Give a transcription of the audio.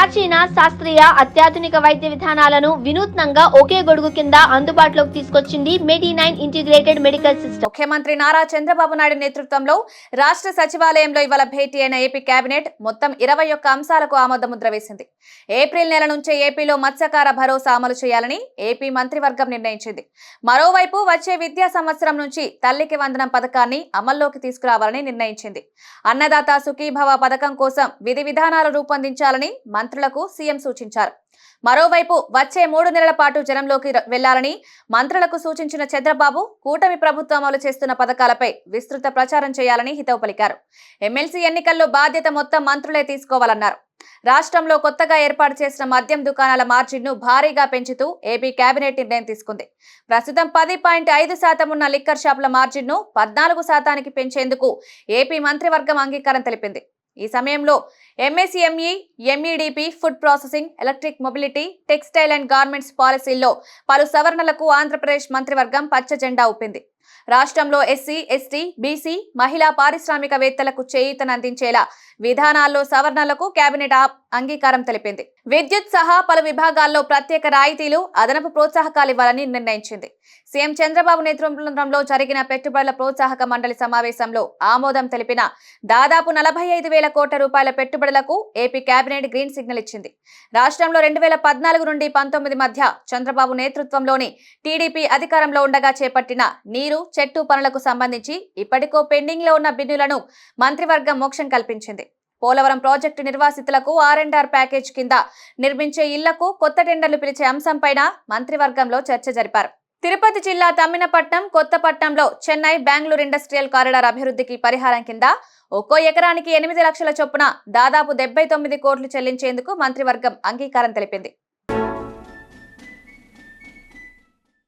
ప్రాచీన శాస్త్రీయ అత్యాధునిక వైద్య విధానాలను వినూత్నంగా ఒకే గొడుగు కింద అందుబాటులోకి తీసుకొచ్చింది మెడి9 ఇంటిగ్రేటెడ్ మెడికల్ సిస్టమ్. ముఖ్యమంత్రి నారా చంద్రబాబు నాయుడు నేతృత్వంలో రాష్ట్ర సచివాలయంలో ఇవాళ భేటీ అయిన ఏపీ కేబినెట్ మొత్తం 21 అంశాలకు ఆమోదముద్ర వేసింది. ఏప్రిల్ నెల నుంచే ఏపీలో మత్స్యకార భరోసా అమలు చేయాలని ఏపీ మంత్రివర్గం నిర్ణయించింది. మరోవైపు వచ్చే విద్యా సంవత్సరం నుంచి తల్లికి వందనం పథకాన్ని అమల్లోకి తీసుకురావాలని నిర్ణయించింది. అన్నదాత సుఖీభవ పథకం కోసం విధి విధానాలు రూపొందించాలని మంత్రులకు సీఎం సూచించారు. మరోవైపు వచ్చే 3 నెలల పాటు జనంలోకి వెళ్లాలని మంత్రులకు సూచించిన చంద్రబాబు కూటమి ప్రభుత్వం అమలు చేస్తున్న పథకాలపై విస్తృత ప్రచారం చేయాలని హితవు పలికారు. ఎమ్మెల్సీ ఎన్నికల్లో బాధ్యత మొత్తం మంత్రులే తీసుకోవాలన్నారు. రాష్ట్రంలో కొత్తగా ఏర్పాటు చేసిన మద్యం దుకాణాల మార్జిన్ను భారీగా పెంచుతూ ఏపీ కేబినెట్ నిర్ణయం తీసుకుంది. ప్రస్తుతం 10.5% ఉన్న లిక్కర్ షాపుల మార్జిన్ను 14% పెంచేందుకు ఏపీ మంత్రివర్గం అంగీకారం తెలిపింది. ఈ సమయంలో MSME, ఎంఈడిపి, food processing, electric mobility, textile and garments పాలసీల్లో పలు సవరణలకు ఆంధ్రప్రదేశ్ మంత్రివర్గం పచ్చ జెండా ఊపింది. రాష్ట్రంలో ఎస్సీ, ఎస్టీ, బీసీ, మహిళా పారిశ్రామికవేత్తలకు చేయూతనందించేలా విధానాల్లో సవరణలకు కేబినెట్ అంగీకారం తెలిపింది. విద్యుత్ సహా పలు విభాగాల్లో ప్రత్యేక రాయితీలు, అదనపు ప్రోత్సాహకాలు ఇవ్వాలని నిర్ణయించింది. సీఎం చంద్రబాబు నేతృత్వంలో జరిగిన పెట్టుబడుల ప్రోత్సాహక మండలి సమావేశంలో ఆమోదం తెలిపిన దాదాపు 45,000 కోట్ల రూపాయల పెట్టుబడులకు ఏపీ కేబినెట్ గ్రీన్ సిగ్నల్ ఇచ్చింది. రాష్ట్రంలో 2014 నుండి 19 మధ్య చంద్రబాబు నేతృత్వంలోని టీడీపీ అధికారంలో ఉండగా చేపట్టిన నీరు, చెట్టు పనులకు సంబంధించి ఇప్పటికో పెండింగ్ లో ఉన్న బిల్లులను మంత్రివర్గం మోక్షం కల్పించింది. పోలవరం ప్రాజెక్టు నిర్వాసితులకు R&R ప్యాకేజ్ కింద నిర్మించే ఇళ్లకు కొత్త టెండర్లు పిలిచే అంశంపైన మంత్రివర్గంలో చర్చ జరిపారు. తిరుపతి జిల్లా తమ్మినపట్నం, కొత్తపట్నంలో చెన్నై, బెంగళూరు ఇండస్ట్రియల్ కారిడార్ అభివృద్ధికి పరిహారం కింద ఒక్కో ఎకరానికి 8 లక్షల చొప్పున దాదాపు 79 కోట్లు చెల్లించేందుకు మంత్రివర్గం అంగీకారం తెలిపింది.